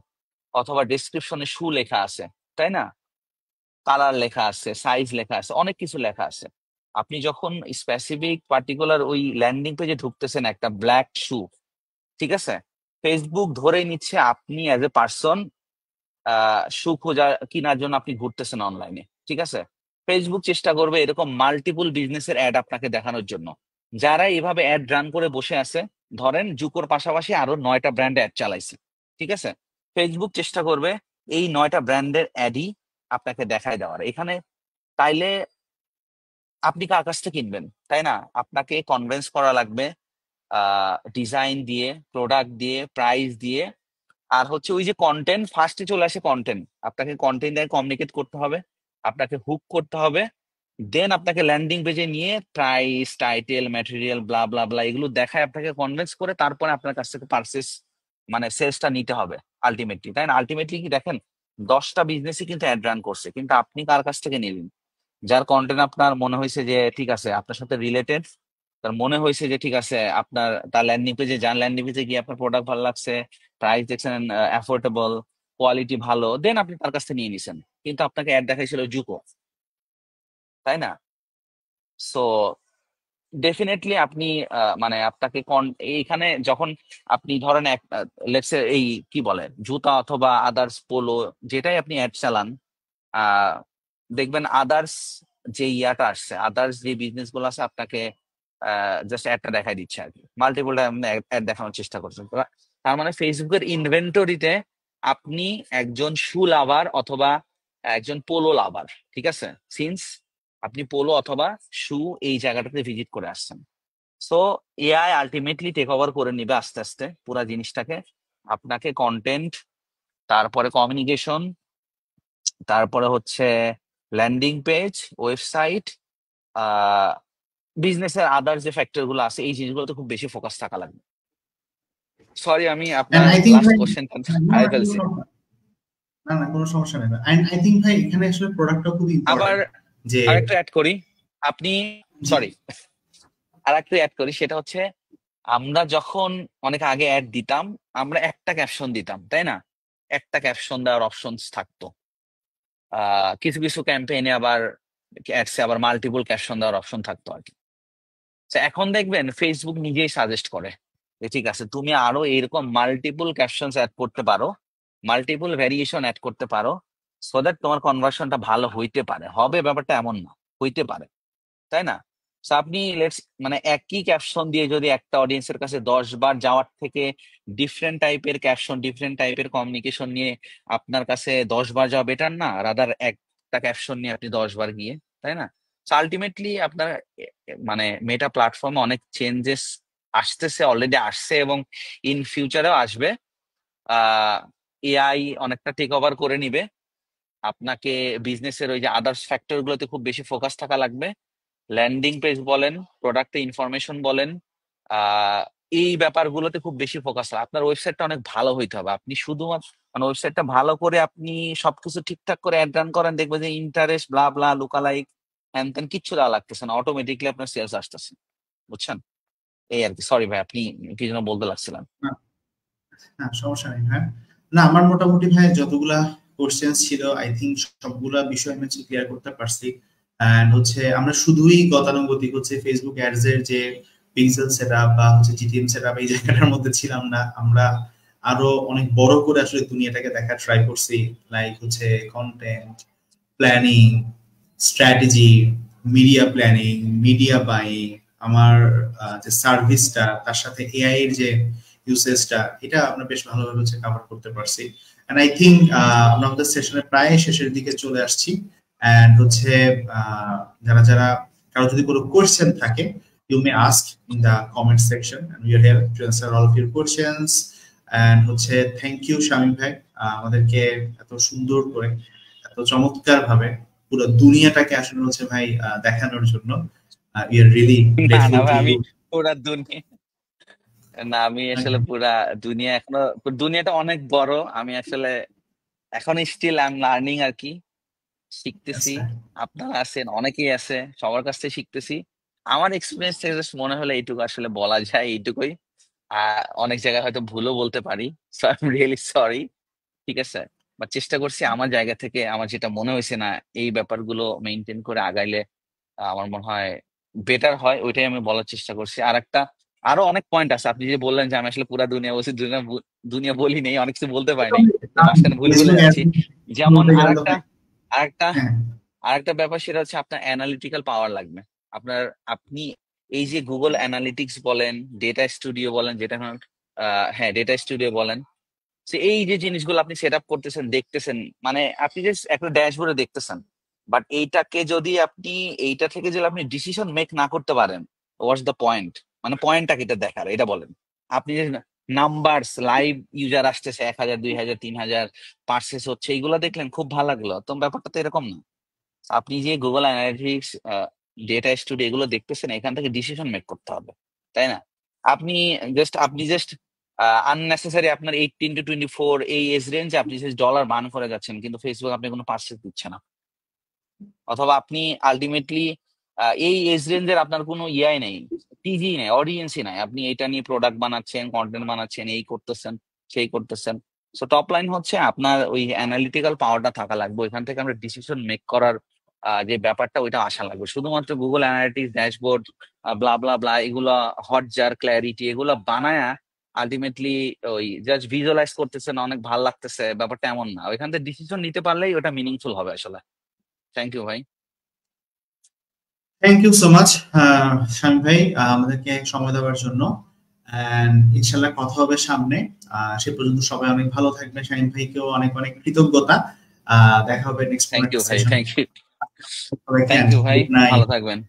অথবা ডেসক্রিপশনে শু লেখা আছে, তাই না? কালার লেখা আছে, সাইজ লেখা আছে, অনেক কিছু লেখা আছে। আপনি যখন স্পেসিফিক পার্টিকুলার ওই ল্যান্ডিং পেজে ঢুকতেছেন একটা ব্ল্যাক শু, ঠিক আছে, ফেসবুক ধরেই নিচ্ছে আপনি অ্যাজ এ পার্সন শু খোঁজা কেনার জন্য আপনি ঘুরতেছেন অনলাইনে, ঠিক আছে? ফেসবুক চেষ্টা করবে এরকম মাল্টিপল বিজনেসের অ্যাড আপনাকে দেখানোর জন্য। যারা এভাবে অ্যাড রান করে বসে আছে, ধরেন জুকোর পাশাপাশি আরো 9টা ব্র্যান্ড অ্যাড চালাইছে, ঠিক আছে, ফেসবুক চেষ্টা করবে এই 9টা ব্র্যান্ডের অ্যাডই আপনাকে দেখায় দেওয়ার। এখানে তাইলে আপনি কার কাছ থেকে কিনবেন, তাই না? আপনাকে কনভিন্স করা লাগবে ডিজাইন দিয়ে, প্রোডাক্ট দিয়ে, প্রাইস দিয়ে, আর হচ্ছে ওই যে কন্টেন্ট, ফার্স্টে চলে আসে কন্টেন্ট। আপনাকে কন্টেন্ট দিয়ে কমিউনিকেট করতে হবে, আপনাকে হুক করতে হবে, দেন আপনাকে ল্যান্ডিং পেজে নিয়ে প্রাইস, টাইটেল, ম্যাটেরিয়াল, ব্লা ব্লা ব্লা এগুলো দেখায় আপনাকে কনভিন্স করে তারপরে আপনার কাছ থেকে পারচেস মানে সেলসটা নিতে হবে আলটিমেটলি, তাই না? আলটিমেটলি কি দেখেন, 10টা বিজনেসই কিন্তু অ্যাড রান করছে, কিন্তু আপনি কার কাছ থেকে নিলেন? যার কন্টেন্ট আপনার মনে হয়েছে যে ঠিক আছে আপনার সাথে রিলেটেড, তার মনে হয়েছে যে ঠিক আছে, আপনার তার ল্যান্ডিং পেজে যান, ল্যান্ডিং পেজে গিয়ে আপনার প্রোডাক্ট ভালো লাগছে, প্রাইস দেখছেন অ্যাফোর্ডেবল, কোয়ালিটি ভালো, দেন আপনি তার কাছ থেকে নিয়ে নিছেন। কিন্তু আপনাকে অ্যাড দেখাইছিল জুকো, তাই না? সো ডেফিনেটলি আপনি মানে আপনাকে এইখানে যখন আপনি ধরেন এক লেটস এই কি বলে জুতা অথবা আদার্স পোলো যেটাই আপনি অ্যাড চালান, আহ দেখবেন আদার্স যে ইয়াটা আসছে, আদার্স যে বিজনেস গুলো আছে আপনাকে জাস্ট অ্যাডটা দেখাই দিচ্ছে আর কি, মাল্টিপল অ্যাড দেখানোর চেষ্টা করছেন। তার মানে ফেসবুকের ইনভেন্টরিতে আপনি একজন শু লাভার অথবা একজন পোলো লাভার, ঠিক আছে, সিন্স আপনি পোলো অথবা শু এই জায়গাটাতে ভিজিট করে আসছেন। So AI ultimately take over করে নিবে আস্তে আস্তে পুরা জিনিসটাকে। আপনাকে কন্টেন্ট, তারপরে কমিউনিকেশন, তারপরে হচ্ছে ল্যান্ডিং পেজ, ওয়েবসাইট, বিজনেসের আদার যে ফ্যাক্টর গুলো আছে এই জিনিসগুলোতে খুব বেশি ফোকাস থাকা লাগবে। সরি আমি এন্ড আপনার আই থিংক লাস্ট ভাই, কোশ্চেনটা না হারিয়ে না ফেলছি। না না কোনো সমস্যা নেই। এন্ড আই থিংক ভাই এখানে আসলে প্রোডাক্টটা খুব আবার ইম্পর্টেন্ট যে আরেকটু অ্যাড করি, আপনি জি সরি আর একটু অ্যাড করি, সেটা হচ্ছে আমরা যখন অনেক আগে অ্যাড দিতাম, আমরা একটা ক্যাপশন দিতাম, তাই না? একটা ক্যাপশন দেওয়ার অপশনস থাকতো। কিছু কিছু ক্যাম্পেইনে আবার অ্যাডসে আবার মাল্টিপল ক্যাপশন দেওয়ার অপশন থাকতো আর কি। তো এখন দেখবেন ফেসবুক নিজেই সাজেস্ট করে যে ঠিক আছে তুমি আরো এরকম মাল্টিপল ক্যাপশনস অ্যাড করতে পারো, মাল্টিপল ভ্যারিয়েশন অ্যাড করতে পারো, সো দ্যাট তোমার কনভার্সনটা ভালো হইতে পারে, হবে ব্যাপারটা এমন না, হইতে পারে, তাই না? So আপনি লেটস মানে একই ক্যাপশন দিয়ে যদি একটা অডিয়েন্সের কাছে 10 বার যাওয়ার থেকে ডিফারেন্ট টাইপের ক্যাপশন, ডিফারেন্ট টাইপের কমিউনিকেশন নিয়ে আপনার কাছে 10 বার যাওয়া বেটার না, রাদার একটা ক্যাপশন নিয়ে আপনি 10 বার গিয়ে, তাই না? আলটিমেটলি আপনার মানে মেটা প্ল্যাটফর্মে অনেক চেঞ্জেস আসতেছে, অলরেডি আসছে এবং ইন ফিউচারেও আসবে। এআই অনেকটা টেক ওভার করে নিবে। আপনাকে বিজনেসের ওই যে আদার্স ফ্যাক্টর গুলোতে খুব বেশি ফোকাস থাকা লাগবে। ল্যান্ডিং পেজ বলেন, প্রোডাক্টের ইনফরমেশন বলেন, আহ এই ব্যাপারগুলোতে খুব বেশি ফোকাস হয়। আপনার ওয়েবসাইটটা অনেক ভালো হইতে হবে। আপনি শুধুমাত্র মানে ওয়েবসাইটটা ভালো করে আপনি সবকিছু ঠিকঠাক করে অ্যাড রান করেন, দেখবেন যে ইন্টারেস্ট ব্লা ব্লা লুকালাইক হ্যান ত্যান কিচ্ছু দেওয়া লাগতেছে না, অটোমেটিকলি আপনার সেলস আসতেছে, বুঝছেন? এই আর কি। সরি ভাই, আপনি কি যেন বলতে লাগছিলেন। না না সমস্যা নেই ভাই। না আমার মোটামুটি ভাই যতগুলা কোশ্চেন ছিল আই থিংক সবগুলা বিষয় আমি ক্লিয়ার করতে পারছি। এন্ড হচ্ছে আমরা শুধুই গতানুগতিক হচ্ছে ফেসবুক অ্যাডস এর যে পিক্সেল সেটআপ বা হচ্ছে জিটিএম সেটআপ এই জায়গাটার মধ্যে ছিলাম না, আমরা আরো অনেক বড় করে আসলে দুনিয়াটাকে দেখা ট্রাই করছি। লাইক হচ্ছে content planning, strategy, media planning, media buying, আমার যে সার্ভিসটা, তার সাথে এআই এর যে ইউসেজটা, এটা আমরা বেশ ভালোভাবে হচ্ছে কভার করতে পারছি। এন্ড আই থিঙ্ক আমরা আমাদের সেশনের প্রায় শেষের দিকে চলে আসছি। এন্ড হচ্ছে যারা যারা কারো যদি কোনো কোয়েশ্চেন থাকে, you may ask in the comment section and we are here to answer all of your questions. And হচ্ছে থ্যাংক ইউ শামীম ভাই, আমাদেরকে এত সুন্দর করে এত চমৎকার ভাবে পুরো দুনিয়াটাকে আসলে হচ্ছে ভাই দেখানোর জন্য। we are really না grateful ভাই, to আমি you. পুরা দুনিয়া না, আমি আসলে পুরা দুনিয়া এখনো, দুনিয়াটা অনেক বড়। আমি আসলে এখন স্টিল আই এম লার্নিং আর কি, শিখতেছি। আপনারা আছেন, অনেকেই আছে, সবার কাছ থেকে শিখতেছি। আমার এক্সপিরিয়েন্স থেকে just মনে হলো এইটুকু আসলে বলা যায়, এইটুকুই। অনেক জায়গায় হয়তো ভুলও বলতে পারি, so I am really sorry. ঠিক আছে, বা চেষ্টা করছি আমার জায়গা থেকে আমার যেটা মনে হয়েছে না এই ব্যাপারগুলো মেনটেন করে আগাইলে আমার মনে হয় বেটার হয়, ওইটাই আমি বলার চেষ্টা করছি। আর একটা আরো অনেক পয়েন্ট আছে, আপনি যে বললেন যে আমি আসলে পুরা দুনিয়া বলছি, দুনিয়া বলি নেই, অনেক কিছু বলতে পারি নাই, মাঝখানে ভুলে ভুলে যাচ্ছি। যেমন আরেকটা আরেকটা আরেকটা ব্যাপার, সেটা হচ্ছে আপনার অ্যানালিটিক্যাল পাওয়ার লাগবে। আপনি এই যে গুগল অ্যানালিটিক্স বলেন, ডেটা স্টুডিও বলেন, যেটা হ্যাঁ ডেটা স্টুডিও বলেন, এই যে জিনিসগুলো আপনি সেট আপ করতেছেন, দেখতেছেন, মানে আপনি যে একটা ড্যাশবোর্ডে দেখতেছেন, বাট এইটাকে যদি আপনি এইটা থেকে যদি আপনি ডিসিশন মেক না করতে পারেন, হোয়াটস দ্য পয়েন্ট? মানে পয়েন্টটা কি এটা দেখার, এটা বলেন। আপনি যে নাম্বারস, লাইভ ইউজার আসতেছে 1,000 2,000 3,000, পার্সেস হচ্ছে, এইগুলো দেখলেন খুব ভালো লাগলো, তো ব্যাপারটা তো এরকম না। আপনি যে গুগল অ্যানালিটিক্স, ডেটা স্টুডিও এগুলো দেখতেছেন, এখান থেকে ডিসিশন মেক করতে হবে, তাই না? আপনি জাস্ট আননেসেসারি আপনার 18 to 24 এই এজ রেঞ্জে আপনি জাস্ট ডলার বার্ন করে যাচ্ছেন, কিন্তু ফেসবুক আপনি কোনো পার্সেস দিচ্ছে না। অথবা আপনি আলটিমেটলি এই এজ রেঞ্জের আপনার কোনো ইয়াই নেই, টিজি নেই, অডিয়েন্সই নাই, আপনি এটা নিয়ে প্রোডাক্ট বানাচ্ছেন, কন্টেন্ট বানাচ্ছেন, এই করতেছেন সেই করতেছেন। সো টপ লাইন হচ্ছে আপনার ওই অ্যানালিটিক্যাল পাওয়ারটা থাকা লাগবে, ওইখান থেকে আমরা ডিসিশন মেক করার যে ব্যাপারটা, ওইটা আসা লাগবে। শুধুমাত্র গুগল অ্যানালিটিক্স, ড্যাশবোর্ড, ব্লা ব্লা ব্লা, এগুলা হটজার, ক্ল্যারিটি, এগুলা বানায়া আলটিমেটলি ওই জাস্ট ভিজুয়ালাইজ করতেছেন, অনেক ভালো লাগতেছে, ব্যাপারটা এমন না। ওইখান থেকে ডিসিশন নিতে পারলেই ওটা মিনিংফুল হবে আসলে। থ্যাংক ইউ ভাই। Thank you so much Shamim ভাই, আমাদেরকে সময় দেওয়ার জন্য। ইনশাল্লাহ কথা হবে সামনে। সে পর্যন্ত সবাই অনেক ভালো থাকবেন। শামীম ভাইকেও অনেক অনেক কৃতজ্ঞতা। দেখা হবে নেক্সট থ্যাংক ইউ ভাই, সেশন। থ্যাংক ইউ ভাই, ভালো থাকবেন।